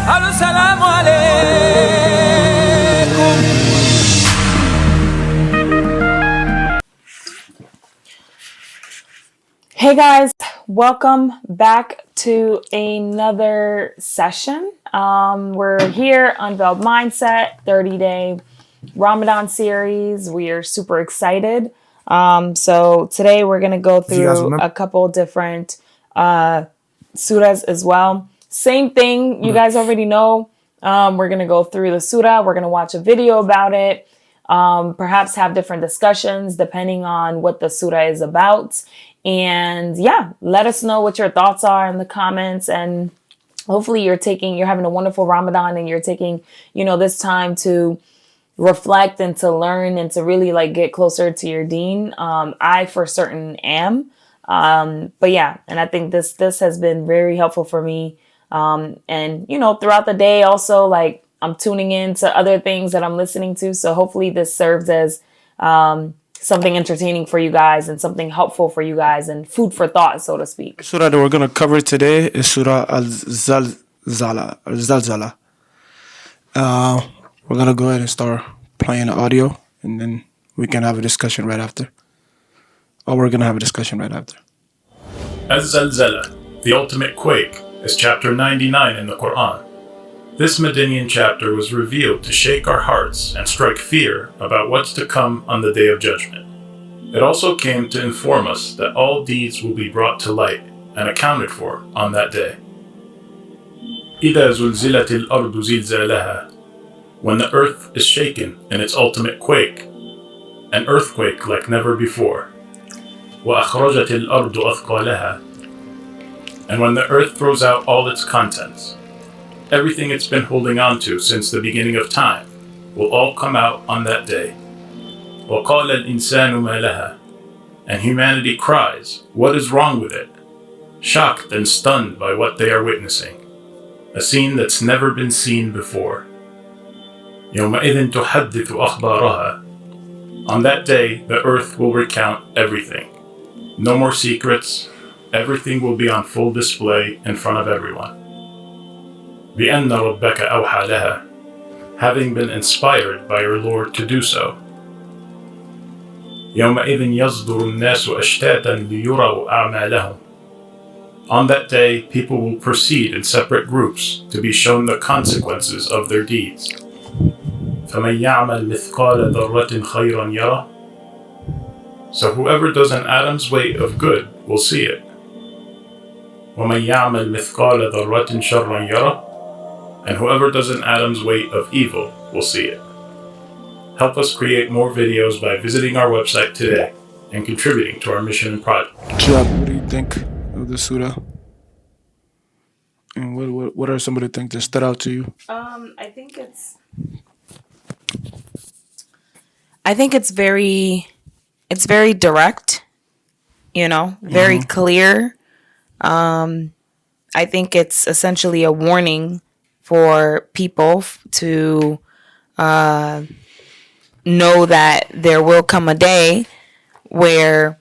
السلام عليكم. Hey guys, welcome back to another session. We're here, Unveiled Mindset, 30-day Ramadan series. We are super excited. So today we're going to go through a couple different surahs as well. Same thing, you guys already know. We're going to go through the surah. We're going to watch a video about it. Perhaps have different discussions depending on what the surah is about. And yeah, let us know what your thoughts are in the comments. And hopefully you're having a wonderful Ramadan and you're taking, this time to reflect and to learn and to really get closer to your deen. I for certain am. But yeah, and I think this has been very helpful for me. And throughout the day also, I'm tuning in to other things that I'm listening to. So hopefully this serves as something entertaining for you guys and something helpful for you guys and food for thought, so to speak. Surah that we're going to cover today is Surah Al-Zalzala. We're going to go ahead and start playing the audio, and then we can have a discussion right after. We're going to have a discussion right after. Az-Zalzala, the ultimate quake, is chapter 99 in the Quran. This Medinian chapter was revealed to shake our hearts and strike fear about what's to come on the Day of Judgment. It also came to inform us that all deeds will be brought to light and accounted for on that day. إِذَا زُلْزِلَتِ الْأَرْضُ زِلْزَالَهَا, when the earth is shaken in its ultimate quake, an earthquake like never before. وَأَخْرَجَتِ الْأَرْضُ أَثْقَالَهَا, and when the earth throws out all its contents, everything it's been holding on to since the beginning of time will all come out on that day. وَقَالَ الْإِنسَانُ مَا لَهَا, and humanity cries, what is wrong with it? Shocked and stunned by what they are witnessing. A scene that's never been seen before. يَوْمَئِذٍ تُحَدِّثُ أَخْبَارَهَا, on that day the earth will recount everything. No more secrets, everything will be on full display in front of everyone. بِأَنَّ رَبَّكَ أَوْحَى لَهَا, having been inspired by your Lord to do so. يَوْمَئِذٍ يَصْدُرُ النَّاسُ أَشْتَاتًا لِيُرَوْا أَعْمَالَهُمْ, on that day people will proceed in separate groups to be shown the consequences of their deeds. فَمَنْ يَعْمَلْ مِثْقَالَ ذَرَّةٍ خَيْرًا يَرَهُ, so whoever does an atom's weight of good will see it. وَمَنْ يَعْمَلْ مِثْقَالَ ذَرَّةٍ شَرًّا يَرَهُ, and whoever does an atom's weight of evil will see it. Help us create more videos by visiting our website today and contributing to our mission and project. What do you think of the surah? And what are some of the things that stood out to you? I think it's very direct, very clear. I think it's essentially a warning for people to know that there will come a day where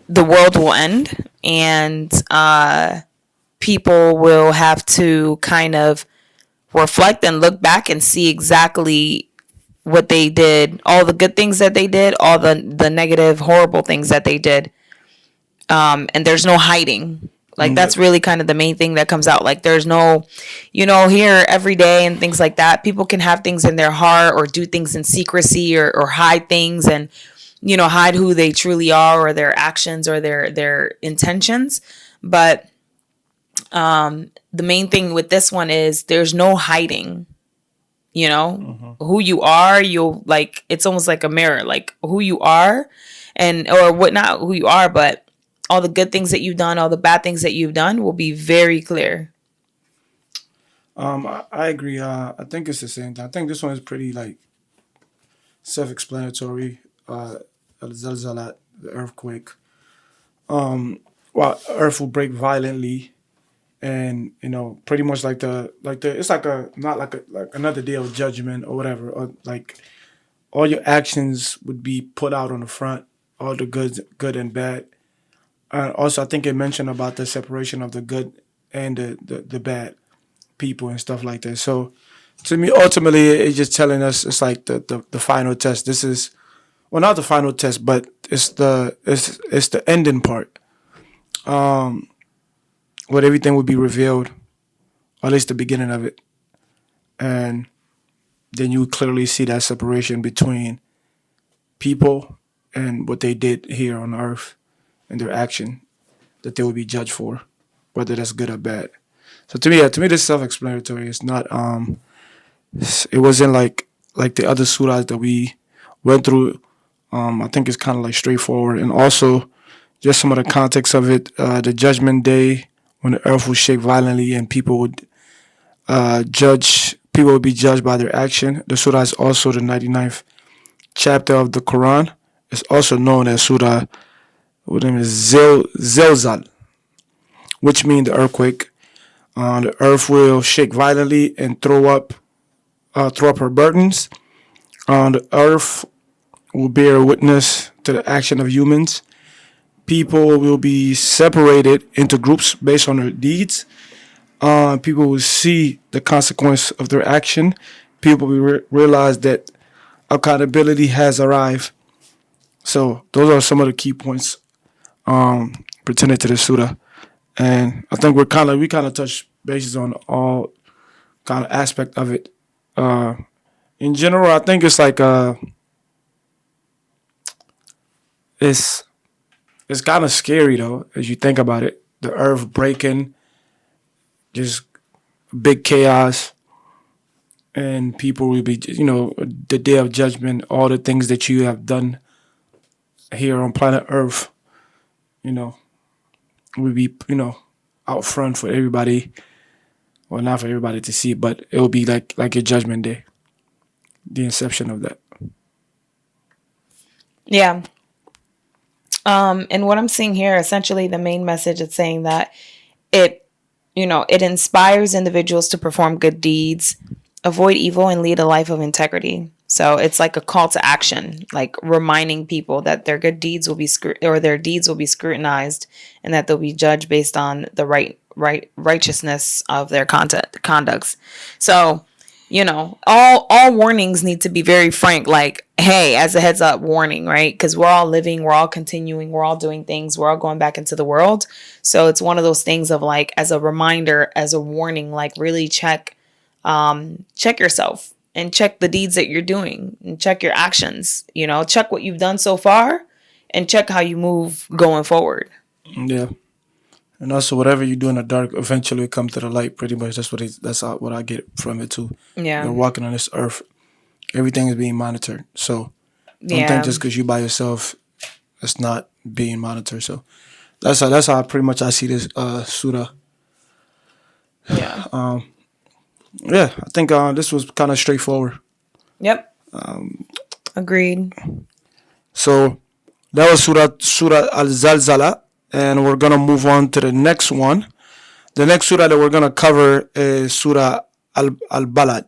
the world will end and people will have to kind of reflect and look back and see exactly what they did, all the good things that they did, all the negative, horrible things that they did. And there's no hiding. That's really kind of the main thing that comes out. There's no, here every day and things like that. People can have things in their heart or do things in secrecy or hide things and, hide who they truly are or their actions or their intentions. But the main thing with this one is there's no hiding, who you are. You'll it's almost like a mirror, who you are or what, not who you are, but all the good things that you've done, all the bad things that you've done will be very clear. I agree. I think it's the same thing. I think this one is pretty self-explanatory. Al-Zalzala, the earthquake. Earth will break violently, and pretty much it's not another day of judgment or whatever. Or all your actions would be put out on the front, all the good and bad. Also, I think it mentioned about the separation of the good and the bad. people and stuff like that. So to me, ultimately, it's just telling us it's like the final test. This is well, not the final test, but it's the ending part. Where everything will be revealed, or at least the beginning of it, and then you clearly see that separation between people and what they did here on earth and their action that they will be judged for, whether that's good or bad. So to me, yeah, to me, this is self-explanatory. It's not. It wasn't like the other surahs that we went through. I think it's kind of like straightforward, and also just some of the context of it. The judgment day when the earth would shake violently and people would judge. People would be judged by their action. The surah is also the 99th chapter of the Quran. It's also known as Surah, what name is Zilzal, which means the earthquake. The earth will shake violently and throw up her burdens. The earth will bear witness to the action of humans. People will be separated into groups based on their deeds. People will see the consequence of their action. People will realize that accountability has arrived. So those are some of the key points pertaining to the surah, and I think we kind of touch bases on all kind of aspect of it. In general, I think it's like it's kind of scary though as you think about it. The earth breaking, just big chaos, and people will be, the day of judgment, all the things that you have done here on planet Earth, will be, out front for everybody. Well, not for everybody to see, but it will be like your judgment day, the inception of that. Yeah. And what I'm seeing here, essentially the main message is saying that it inspires individuals to perform good deeds, avoid evil, and lead a life of integrity. So it's like a call to action, like reminding people that their good deeds will be their deeds will be scrutinized, and that they'll be judged based on the righteousness of their conducts. So, all warnings need to be very frank. Like, hey, as a heads up warning, right? Because we're all living, we're all continuing, we're all doing things, we're all going back into the world. So it's one of those things of like, as a reminder, as a warning, like really check yourself and check the deeds that you're doing and check your actions. Check what you've done so far and check how you move going forward. Yeah. And also, whatever you do in the dark eventually will come to the light. Pretty much, that's what I get from it too. Yeah, you're walking on this earth, everything is being monitored. So don't think just because you by yourself, it's not being monitored. So that's how pretty much I see this surah. Yeah. Yeah, I think this was kind of straightforward. Yep. Agreed. So that was Surah Al-Zalzala. And we're going to move on to the next one. The next surah that we're going to cover is Surah Al-Balad.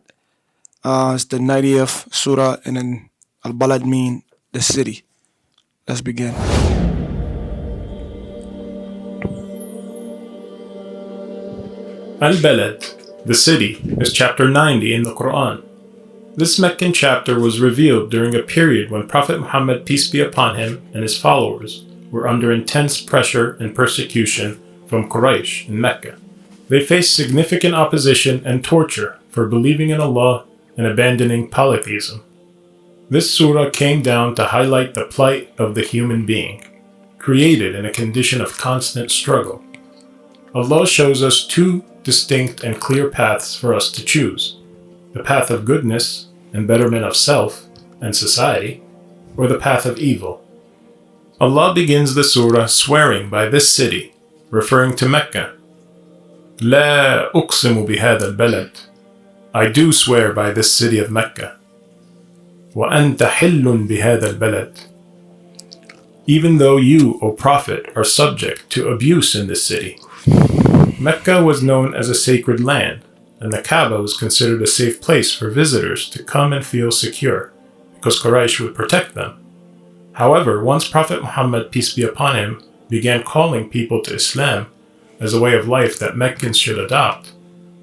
It's the 90th surah, and then Al-Balad mean the city. Let's begin. Al-Balad, the city, is chapter 90 in the Quran. This Meccan chapter was revealed during a period when Prophet Muhammad, peace be upon him, and his followers were under intense pressure and persecution from Quraysh in Mecca. They faced significant opposition and torture for believing in Allah and abandoning polytheism. This surah came down to highlight the plight of the human being, created in a condition of constant struggle. Allah shows us two distinct and clear paths for us to choose: the path of goodness and betterment of self and society, or the path of evil. Allah begins the surah swearing by this city, referring to Mecca. لا أقسم بهذا البلد. I do swear by this city of Mecca. وأنت حل بهذا البلد. Even though you, O Prophet, are subject to abuse in this city. Mecca was known as a sacred land, and the Kaaba was considered a safe place for visitors to come and feel secure, because Quraysh would protect them. However, once Prophet Muhammad, peace be upon him, began calling people to Islam as a way of life that Meccans should adopt,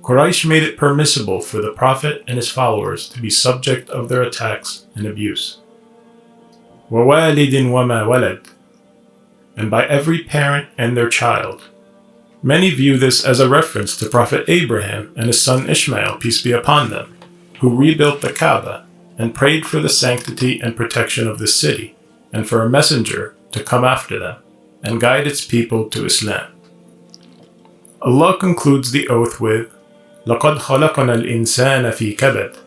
Quraysh made it permissible for the Prophet and his followers to be subject of their attacks and abuse. وَوَالِدٍ وَمَا وَلَدٍ, and by every parent and their child. Many view this as a reference to Prophet Abraham and his son Ishmael, peace be upon them, who rebuilt the Kaaba and prayed for the sanctity and protection of the city, and for a messenger to come after them and guide its people to Islam. Allah concludes the oath with, لَقَدْ خَلَقْنَا الْإِنسَانَ فِي كَبَدٍ.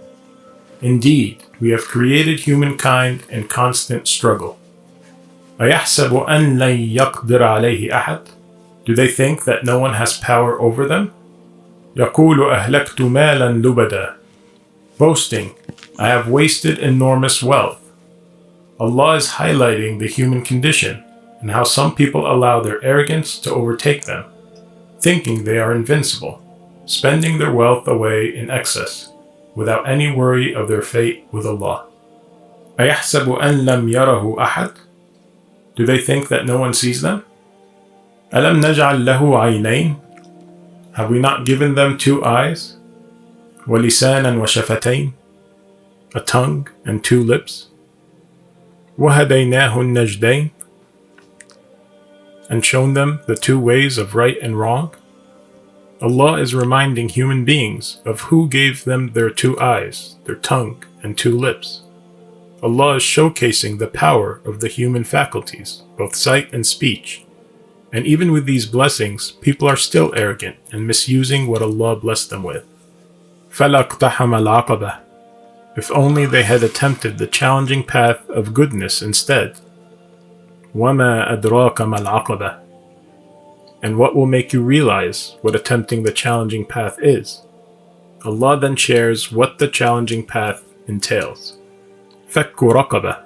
Indeed, we have created humankind in constant struggle. أَيَحْسَبُ أَنْ لَنْ يَقْدِرَ عَلَيْهِ أَحَدٍ. Do they think that no one has power over them? يَقُولُ أَهْلَكْتُ مَالًا لُبَدًا. Boasting, I have wasted enormous wealth. Allah is highlighting the human condition and how some people allow their arrogance to overtake them, thinking they are invincible, spending their wealth away in excess, without any worry of their fate with Allah. أَيَحْسَبُ أَنْ لَمْ يَرَهُ أَحَدٍ. Do they think that no one sees them? أَلَمْ نَجْعَلْ لَهُ عَيْنَيْنِ. Have we not given them 2 eyes? وَلِسَانًا وَشَفَتَيْنِ. A tongue and 2 lips? وَهَدَيْنَاهُ النَّجْدَيْنِ. And shown them the 2 ways of right and wrong? Allah is reminding human beings of who gave them their 2 eyes, their tongue, and 2 lips. Allah is showcasing the power of the human faculties, both sight and speech. And even with these blessings, people are still arrogant and misusing what Allah blessed them with. فَلَا اقْتَحَمَ الْعَقَبَةَ. If only they had attempted the challenging path of goodness instead. وَمَا أَدْرَاكَ مَا الْعَقَبَةَ. And what will make you realize what attempting the challenging path is? Allah then shares what the challenging path entails. فَكُّ رَقَبَةٍ.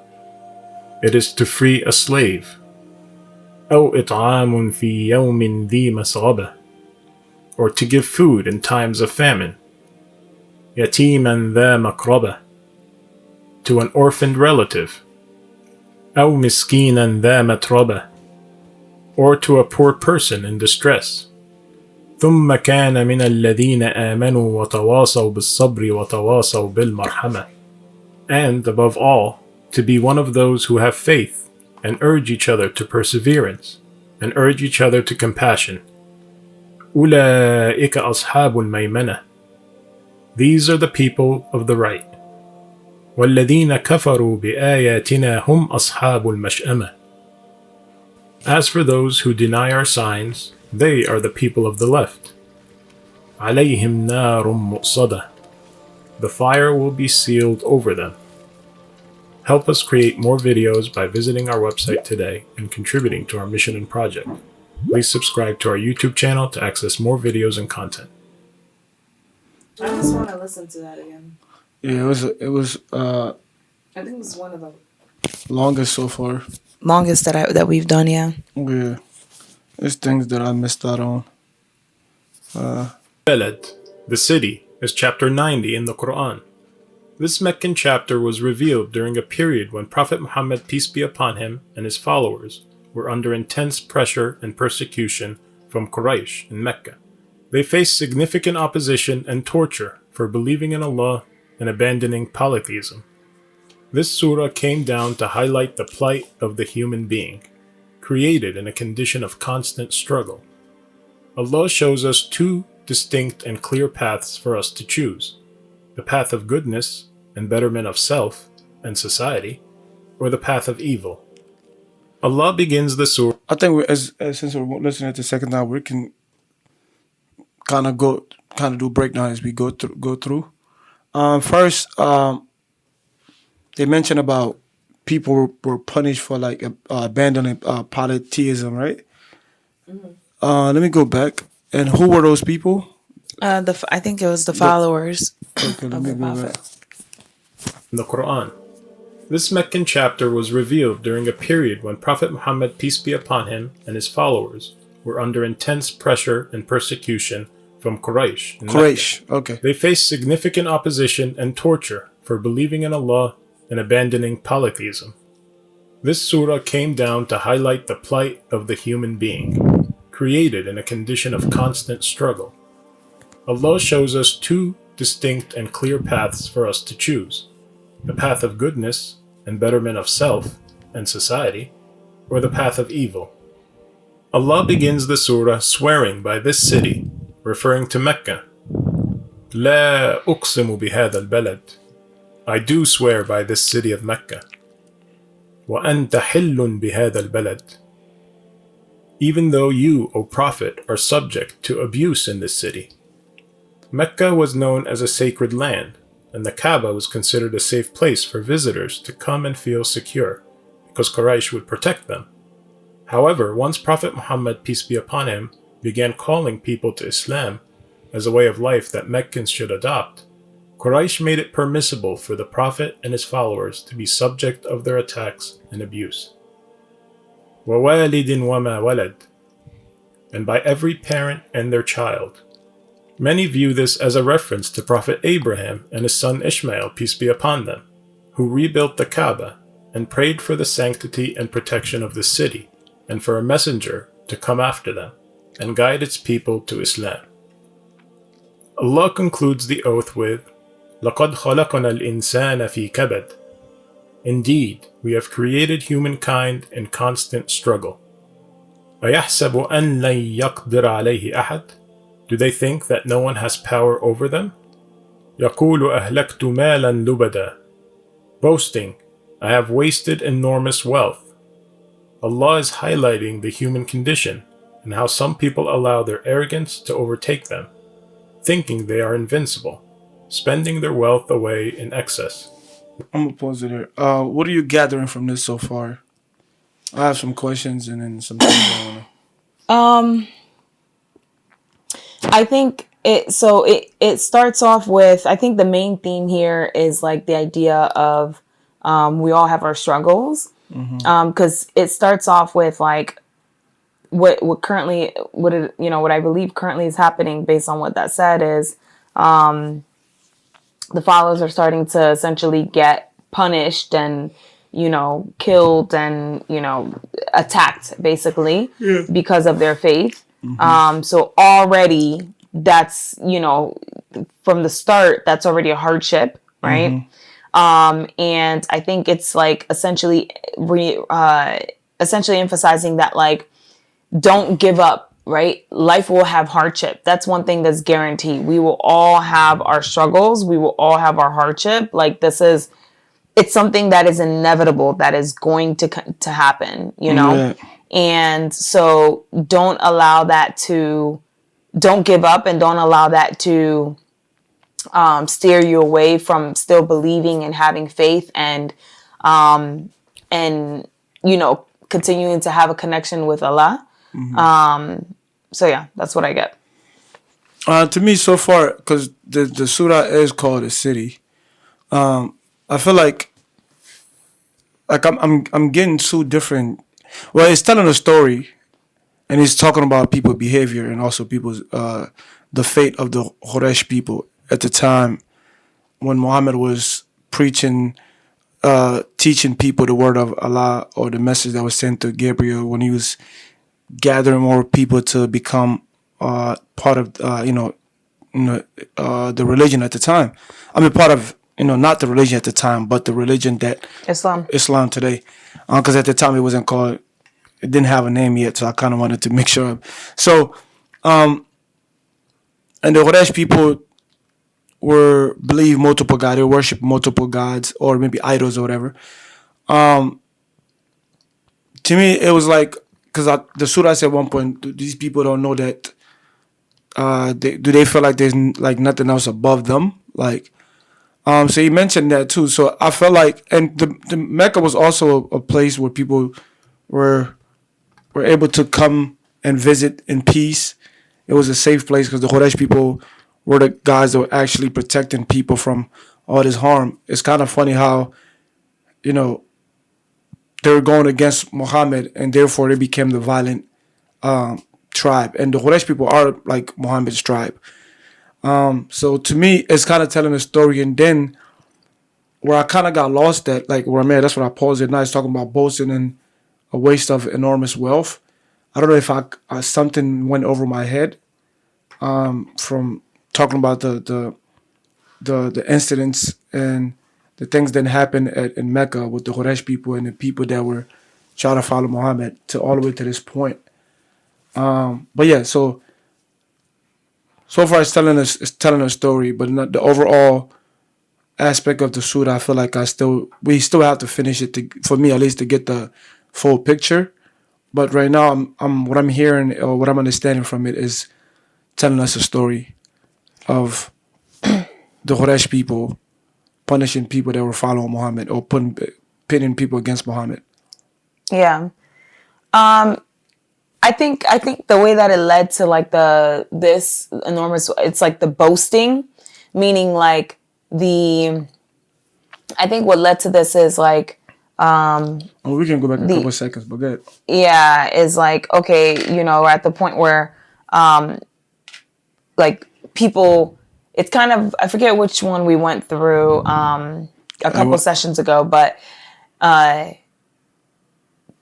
It is to free a slave. أَوْ إِطْعَامٌ فِي يَوْمٍ ذِي مَسْغَبَةٍ. Or to give food in times of famine. يَتِيمًا ذَا مَقْرَبَةٍ. To an orphaned relative. أَوْ مِسْكِينًا ذَا مَتْرَبَةٍ. Or to a poor person in distress. ثُمَّ كَانَ مِنَ الَّذِينَ آمَنُوا وَتَوَاصَوْا بِالصَّبْرِ وَتَوَاصَوْا بِالْمَرْحَمَةِ. And, above all, to be one of those who have faith and urge each other to perseverance and urge each other to compassion. أُولَئِكَ أَصْحَابُ الْمَيْمَنَةِ. These are the people of the right. وَالَّذِينَ كَفَرُوا بِآيَاتِنَا هُمْ أَصْحَابُ الْمَشْأَمَةِ. As for those who deny our signs, they are the people of the left. عَلَيْهِمْ نَارٌ مُؤْصَدَةٌ. The fire will be sealed over them. Help us create more videos by visiting our website today and contributing to our mission and project. Please subscribe to our YouTube channel to access more videos and content. I just want to listen to that again. Yeah, it was I think it's one of the longest so far. longest that we've done, yeah. Yeah. There's things that I missed out on. Unveiled, the city, is chapter 90 in the Quran. This Meccan chapter was revealed during a period when Prophet Muhammad, peace be upon him, and his followers were under intense pressure and persecution from Quraysh in Mecca. They faced significant opposition and torture for believing in Allah and abandoning polytheism. This surah came down to highlight the plight of the human being, created in a condition of constant struggle. Allah shows us 2 distinct and clear paths for us to choose: the path of goodness and betterment of self and society, or the path of evil. Allah begins the surah. I think since we're listening to the second time, we can kind of do breakdown as we go through. First, they mentioned about people were punished for like abandoning polytheism, right? Mm-hmm. Let me go back. And who were those people? I think it was the followers Okay, let me go back. In the Quran. This Meccan chapter was revealed during a period when Prophet Muhammad, peace be upon him, and his followers were under intense pressure and persecution from Quraysh. Okay. They faced significant opposition and torture for believing in Allah and abandoning polytheism. This surah came down to highlight the plight of the human being, created in a condition of constant struggle. Allah shows us two distinct and clear paths for us to choose: the path of goodness and betterment of self and society, or the path of evil. Allah begins the surah swearing by this city, referring to Mecca. لا أقسم بهذا البلد. I do swear by this city of Mecca. وأنت حل بهذا البلد. Even though you, O Prophet, are subject to abuse in this city. Mecca was known as a sacred land, and the Kaaba was considered a safe place for visitors to come and feel secure, because Quraysh would protect them. However, once Prophet Muhammad, peace be upon him, began calling people to Islam as a way of life that Meccans should adopt, Quraysh made it permissible for the Prophet and his followers to be subject of their attacks and abuse. وَوَالِدٍ وَمَا وَلَدٍ, and by every parent and their child. Many view this as a reference to Prophet Abraham and his son Ishmael, peace be upon them, who rebuilt the Kaaba and prayed for the sanctity and protection of the city, and for a messenger to come after them and guide its people to Islam. Allah concludes the oath with, لَقَدْ خَلَقْنَا الْإِنسَانَ فِي كَبَدٍ. Indeed, we have created humankind in constant struggle. أَيَحْسَبُ أَنْ لَنْ يَقْدِرَ عَلَيْهِ أَحَدٍ. Do they think that no one has power over them? يَقُولُ أَهْلَكْتُ مَالًا لُبَدًا. Boasting, I have wasted enormous wealth. Allah is highlighting the human condition and how some people allow their arrogance to overtake them, thinking they are invincible, spending their wealth away in excess. I'm gonna pause it there. What are you gathering from this so far? I have some questions and then some things I wanna. I think it starts off with, I think the main theme here is like the idea of we all have our struggles, because it starts off with like what I believe currently is happening based on what that said is the followers are starting to essentially get punished and killed and attacked basically because of their faith. So already that's from the start that's already a hardship, right? And I think it's like essentially emphasizing that like don't give up, right? Life will have hardship. That's one thing that's guaranteed. We will all have our struggles. We will all have our hardship. Like it's something that is inevitable, that is going to happen, Yeah. And so don't give up and don't allow that to steer you away from still believing and having faith and continuing to have a connection with Allah. So yeah, that's what I get. To me, so far, because the surah is called a city, I feel like I'm getting two different. Well, it's telling a story, and it's talking about people's behavior and also people's the fate of the Quraysh people at the time when Muhammad was preaching, teaching people the word of Allah or the message that was sent to Gabriel, when he was gathering more people to become part of the religion at the time. I mean, part of not the religion at the time, but the religion that Islam today. Because at the time it wasn't called, it didn't have a name yet, so I kind of wanted to make sure. So, and the Quraysh people believe multiple gods, they worship multiple gods or maybe idols or whatever. To me, it was like, because the surah said at one point, these people don't know that. Do they feel like there's like nothing else above them? Like, so he mentioned that too. So I felt like, and the Mecca was also a place where people were able to come and visit in peace. It was a safe place because the Quraysh people were the guys that were actually protecting people from all this harm. It's kind of funny how, they were going against Muhammad and therefore they became the violent tribe. And the Quraysh people are like Muhammad's tribe. So to me, it's kind of telling a story. And then where I kind of got lost at, like where I'm at, that's what I paused at. Now it's talking about boasting and a waste of enormous wealth. I don't know if something went over my head from talking about the incidents and the things that happened in Mecca with the Quraysh people and the people that were trying to follow Muhammad to all the way to this point. But yeah, so far it's telling a story, but not the overall aspect of the surah. I feel like we still have to finish it for me at least to get the full picture. But right now, what I'm hearing or what I'm understanding from it is telling us a story of the Quraysh people punishing people that were following Muhammad or pitting people against Muhammad. Yeah. I think the way that it led to like this enormous, it's like the boasting, meaning like I think what led to this is like, we can go back a couple of seconds, but good. Yeah, is like, okay, we're at the point where, like people, it's kind of, I forget which one we went through, a couple sessions ago, but,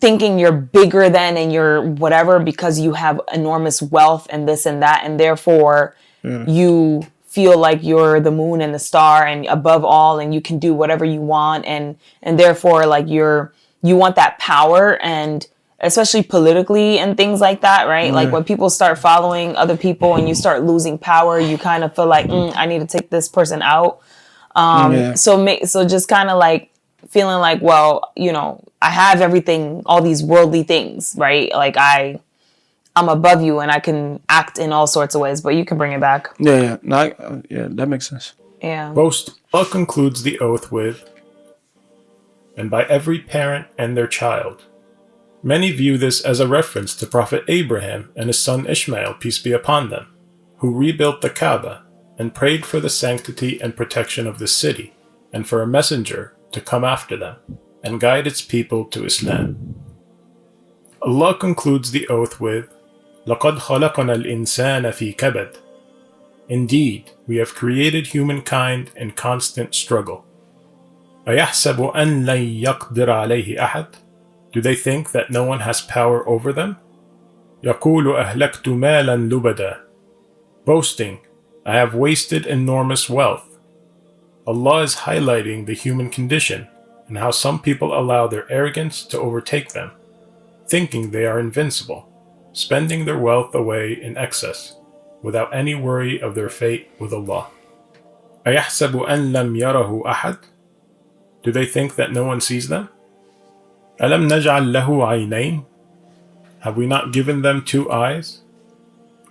thinking you're bigger than and you're whatever because you have enormous wealth and this and that, and therefore you feel like you're the moon and the star and above all, and you can do whatever you want, and therefore like you want that power, and especially politically and things like that, right? Like when people start following other people and you start losing power, you kind of feel like I need to take this person out. So just kind of like feeling like, well, I have everything, all these worldly things, right? Like I'm above you and I can act in all sorts of ways, but you can bring it back. Yeah. No, that makes sense. Yeah. Allah concludes the oath with, and by every parent and their child. Many view this as a reference to Prophet Abraham and his son Ishmael, peace be upon them, who rebuilt the Kaaba and prayed for the sanctity and protection of the city, and for a messenger to come after them and guide its people to Islam. Allah concludes the oath with, لَقَدْ خَلَقَنَا الْإِنسَانَ فِي كَبَدٍ. Indeed, we have created humankind in constant struggle. أَيَحْسَبُ أَنْ لَنْ يَقْدِرَ عَلَيْهِ أَحَدٍ. Do they think that no one has power over them? يَقُولُ أَهْلَكْتُ مَالًا لُبَدًا. Boasting, I have wasted enormous wealth. Allah is highlighting the human condition and how some people allow their arrogance to overtake them, thinking they are invincible, spending their wealth away in excess, without any worry of their fate with Allah. أَيَحْسَبُ أَنْ لَمْ يَرَهُ أَحَدٍ. Do they think that no one sees them? أَلَمْ نَجْعَلْ لَهُ عَيْنَيْنِ. Have we not given them 2 eyes?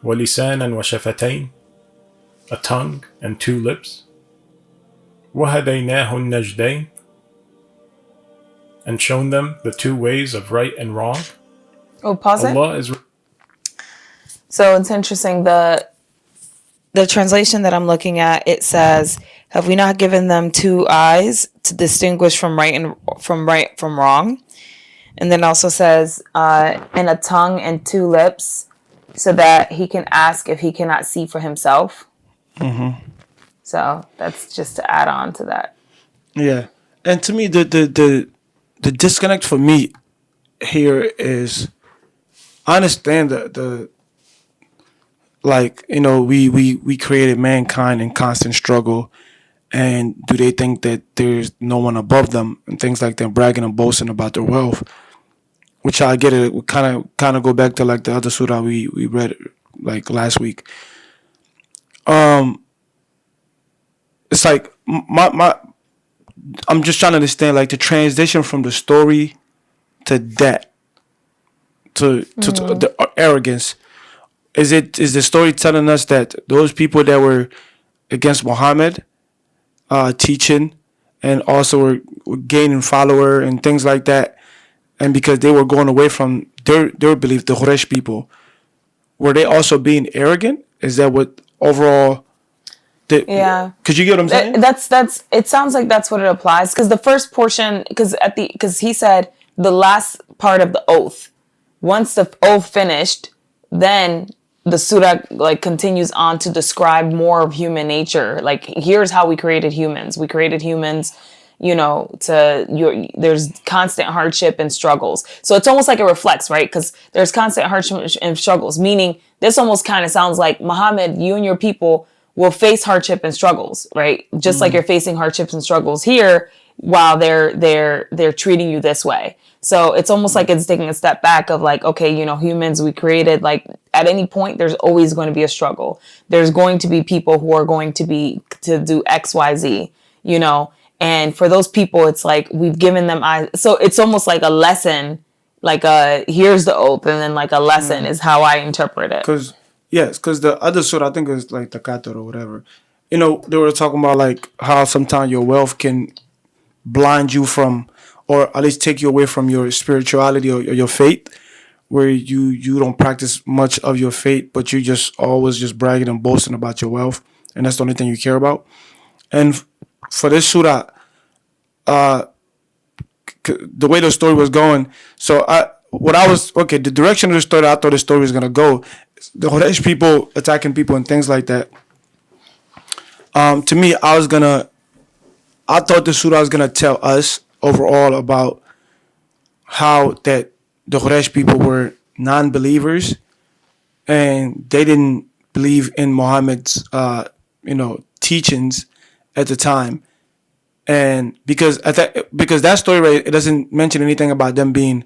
وَلِسَانًا وَشَفَتَيْنِ. A tongue and 2 lips? وَهَدَيْنَاهُ النَّجْدَيْنِ. And shown them the 2 ways of right and wrong? Oh, pause Allah it. So it's interesting. The translation that I'm looking at, it says, "Have we not given them 2 eyes to distinguish from right from wrong?" And then also says, "And a tongue and 2 lips, so that he can ask if he cannot see for himself." Mm-hmm. So that's just to add on to that. Yeah, and to me, the disconnect for me here is, I understand the like, we created mankind in constant struggle, and do they think that there's no one above them and things like that, bragging and boasting about their wealth, which I get it. We kind of go back to like the other surah we read like last week. It's like I'm just trying to understand like the transition from the story to that to the arrogance. Is the story telling us that those people that were against Muhammad teaching and also were gaining follower and things like that, and because they were going away from their belief, the Quraysh people, were they also being arrogant? Is that what overall? Yeah. Could you get what I'm saying? That's. It sounds like that's what it applies, because the first portion, because he said the last part of the oath. Once the oath finished, then the surah like continues on to describe more of human nature. Like, here's how we created humans. We created humans, there's constant hardship and struggles. So it's almost like it reflects, right? Because there's constant hardship and struggles, meaning this almost kind of sounds like, Muhammad, you and your people will face hardship and struggles, right? Just like you're facing hardships and struggles here while they're treating you this way. So it's almost like it's taking a step back of like, okay, you know, humans, we created, like, at any point, there's always going to be a struggle. There's going to be people who are going to do X, Y, Z, you know, and for those people, it's like we've given them eyes. So it's almost like a lesson, like here's the oath, and then like a lesson is how I interpret it. Because the other surah, I think it's like the Qatar or whatever. You know, they were talking about like how sometimes your wealth can blind you from, or at least take you away from your spirituality or your faith, where you don't practice much of your faith, but you just always just bragging and boasting about your wealth, and that's the only thing you care about. And for this surah, the way the story was going, the direction of the story I thought the story was gonna go, the Quraysh people attacking people and things like that. To me, I thought the surah was gonna tell us overall about how that the Quraysh people were non-believers and they didn't believe in Muhammad's teachings at the time. And because that story, right, it doesn't mention anything about them being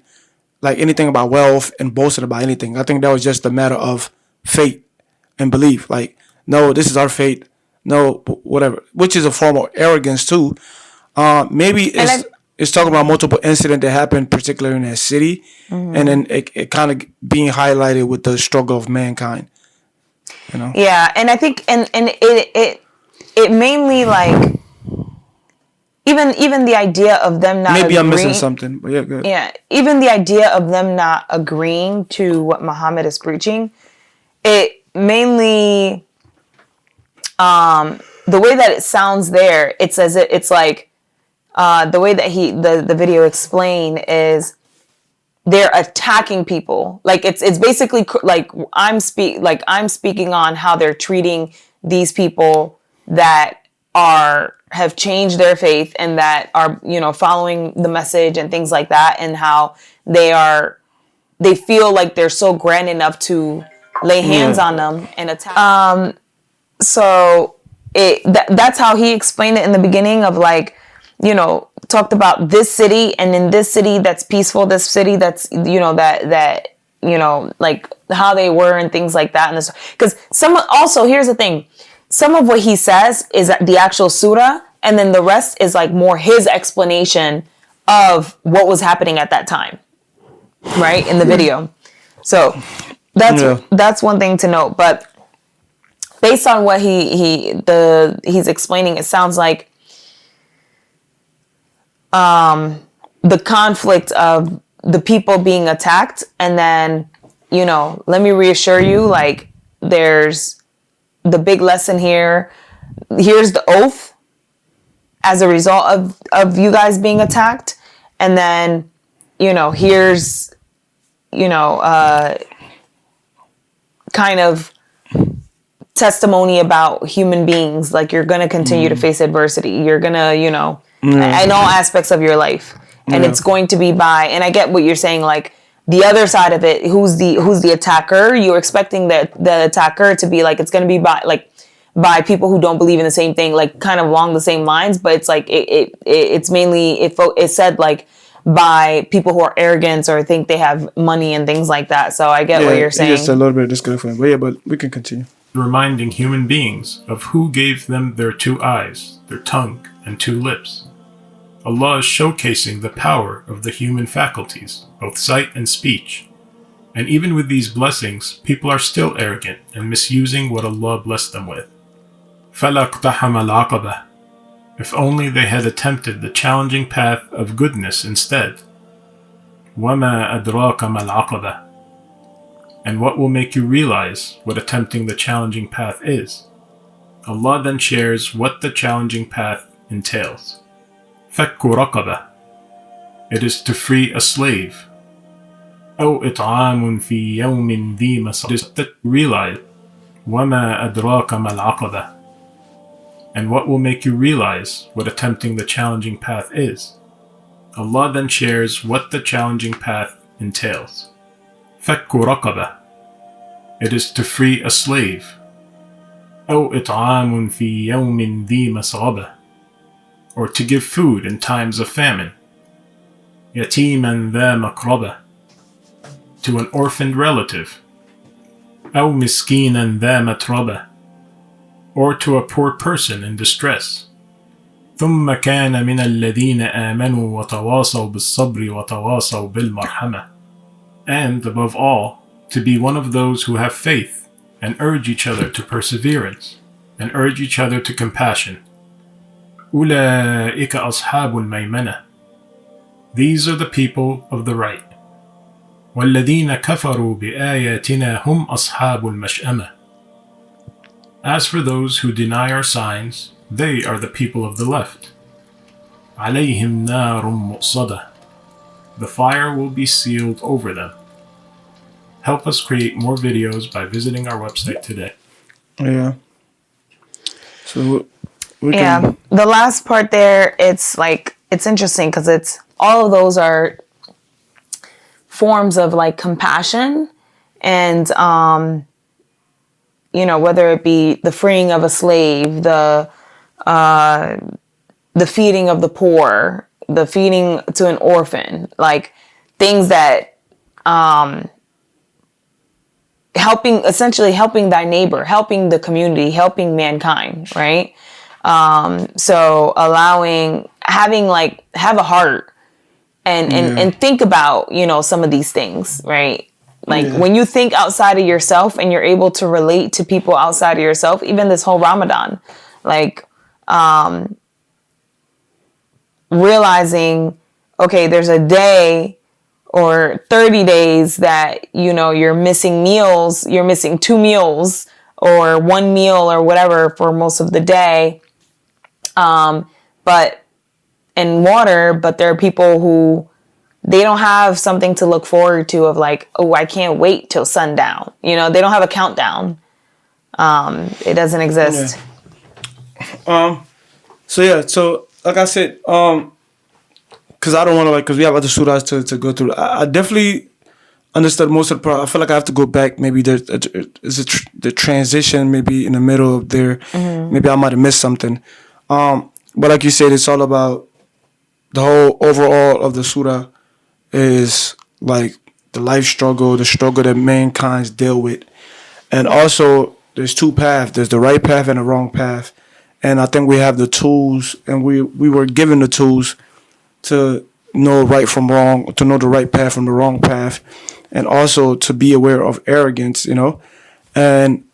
like anything about wealth and boasting about anything. I think that was just a matter of faith and belief. Like, no, this is our fate. No, whatever, which is a form of arrogance too. Maybe it's talking about multiple incidents that happened, particularly in that city, and then it kind of being highlighted with the struggle of mankind. You know? Yeah, and I think and it mainly like even the idea of them not maybe agreeing, I'm missing something, but yeah, good. Yeah, even the idea of them not agreeing to what Muhammad is preaching, it mainly the way that it sounds there, it's as if it's like the way that the video explained is they're attacking people. Like it's basically like I'm speaking on how they're treating these people that have changed their faith and that are, you know, following the message and things like that, and how they feel like they're so grand enough to lay hands on them and attack. So that's how he explained it in the beginning of like, you know, talked about this city, and in this city that's peaceful, this city that's, you know, that you know, like how they were and things like that. And this, because here's the thing, some of what he says is the actual surah, and then the rest is like more his explanation of what was happening at that time, right, in the video. So that's one thing to note. But based on what he's explaining, it sounds like the conflict of the people being attacked, and then, you know, let me reassure you, like, there's the big lesson here. Here's the oath as a result of you guys being attacked, and then, you know, here's, you know, kind of testimony about human beings. Like, you're gonna continue to face adversity. You're gonna, you know, in all aspects of your life, and it's going to be and I get what you're saying, like the other side of it, who's the attacker. You're expecting the attacker to be like, it's going to be by people who don't believe in the same thing, like kind of along the same lines, but it's like it's mainly it said like by people who are arrogant or think they have money and things like that. So I get what you're saying. Just a little bit disconnect from it, but we can continue. Reminding human beings of who gave them their 2 eyes, their tongue, and 2 lips. Allah is showcasing the power of the human faculties, both sight and speech. And even with these blessings, people are still arrogant and misusing what Allah blessed them with. فَلَا اقْتَحَمَ الْعَقَبَةَ. If only they had attempted the challenging path of goodness instead. وَمَا أَدْرَاكَ مَا الْعَقَبَةَ. And what will make you realize what attempting the challenging path is? Allah then shares what the challenging path entails. فَكُّ رَقَبَةٍ. It is to free a slave. أَوْ إِطْعَامٌ فِي يَوْمٍ ذِي مَسْغَبَةٍ. It is to realize. وَمَا أَدْرَاكَ مَا الْعَقَبَةَ. And what will make you realize what attempting the challenging path is? Allah then shares what the challenging path entails. فَكُّ رَقَبَةٍ. It is to free a slave. أو إطعام في يوم ذي مسغبة, or to give food in times of famine. يتيما ذا مقربة, to an orphaned relative. أو مسكينا ذا متربة, or to a poor person in distress. ثم كان من الذين آمنوا وتواصوا بالصبر وتواصوا بالمرحمة. And, above all, to be one of those who have faith and urge each other to perseverance and urge each other to compassion. أولئك أصحاب الميمنة. These are the people of the right. والذين كفروا بآياتنا هم أصحاب المشأمة. As for those who deny our signs, they are the people of the left. عليهم نار مؤصدة. The fire will be sealed over them. Help us create more videos by visiting our website today. Yeah. So we can. The last part there, it's like, it's interesting because it's all of those are forms of like compassion and, you know, whether it be the freeing of a slave, the feeding of the poor, the feeding to an orphan, like things that, essentially helping thy neighbor, helping the community, helping mankind, right? So have a heart and think about, you know, some of these things, right? Like when you think outside of yourself and you're able to relate to people outside of yourself, even this whole Ramadan, like, realizing, okay, there's a day or 30 days that, you know, you're missing meals, you're missing 2 meals or 1 meal or whatever for most of the day. But there are people who they don't have something to look forward to of like, oh, I can't wait till sundown. You know, they don't have a countdown. It doesn't exist. So like I said, because I don't want to because we have other surahs to go through. I definitely understood most of the part. I feel like I have to go back. Maybe there's the transition maybe in the middle of there. Mm-hmm. Maybe I might have missed something. But like you said, it's all about the whole overall of the surah is like the life struggle, the struggle that mankind's deal with. And also there's 2 paths. There's the right path and the wrong path. And I think we have the tools and we were given the tools to know right from wrong, to know the right path from the wrong path, and also to be aware of arrogance, you know. And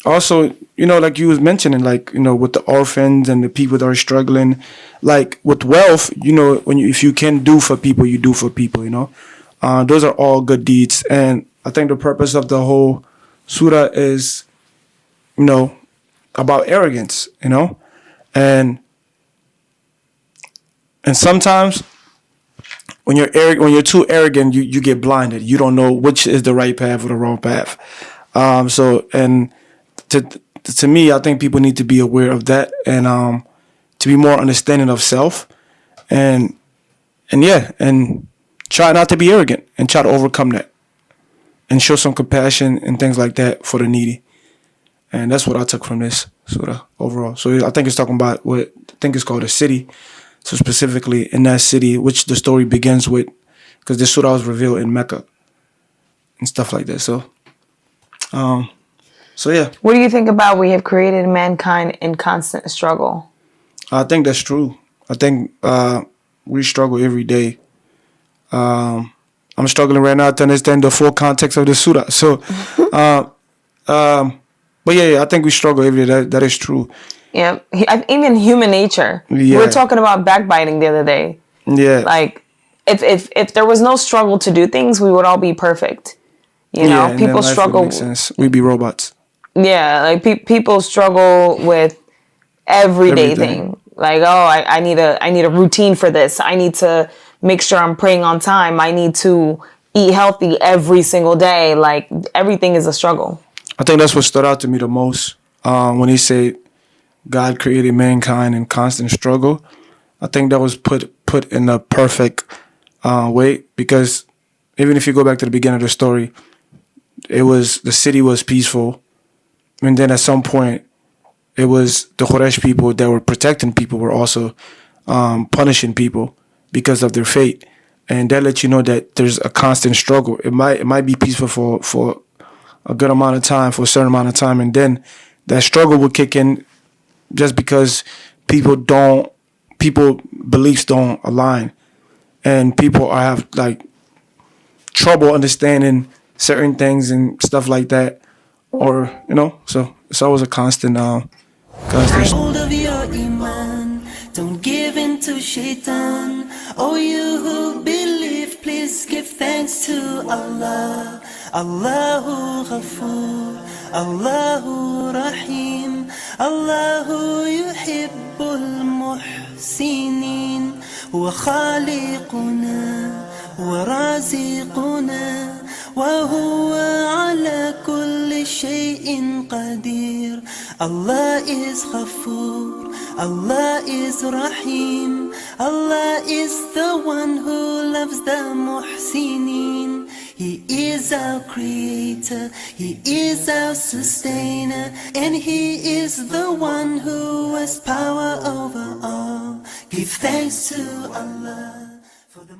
also, you know, like you was mentioning, like, you know, with the orphans and the people that are struggling, like with wealth, you know, if you can do for people, you do for people, you know. Those are all good deeds. And I think the purpose of the whole surah is, you know, about arrogance, you know. And sometimes when you're too arrogant, you get blinded. You don't know which is the right path or the wrong path. So to me, I think people need to be aware of that and to be more understanding of self and try not to be arrogant and try to overcome that and show some compassion and things like that for the needy. And that's what I took from this surah overall. So I think it's talking about what I think it's called a city. So specifically in that city, which the story begins with, because this surah was revealed in Mecca and stuff like that. So yeah. What do you think about we have created mankind in constant struggle? I think that's true. I think we struggle every day. I'm struggling right now to understand the full context of the surah. So, but yeah, I think we struggle every day. That is true. Yeah, even human nature. Yeah. We were talking about backbiting the other day. Yeah. Like, if there was no struggle to do things, we would all be perfect. You know, people struggle. Makes sense. We'd be robots. Yeah, like people struggle with everyday thing. Like, oh, I need a routine for this. I need to make sure I'm praying on time. I need to eat healthy every single day. Like, everything is a struggle. I think that's what stood out to me the most when he said God created mankind in constant struggle. I think that was put in a perfect way, because even if you go back to the beginning of the story, the city was peaceful, and then at some point it was the Quraysh people that were protecting people were also punishing people because of their fate, and that lets you know that there's a constant struggle. It might be peaceful for a good amount of time, for a certain amount of time, and then that struggle will kick in just because people beliefs don't align, and people have like trouble understanding certain things and stuff like that, or so it's always a constant. Hold of your iman, don't give in to shaitan. Oh, you who believe, please give thanks to Allah. Allahu Ghafoor, Allahu Rahim, Allahu yuhibbul muhsinin. Huwa khaliquna, huwa raziquna, wa huwa ala kulli shay'in qadir. Allah is Ghafoor, Allah is Rahim, Allah is the one who loves the muhsinin. He is our creator, He is our sustainer, and He is the one who has power over all. Give thanks to Allah for the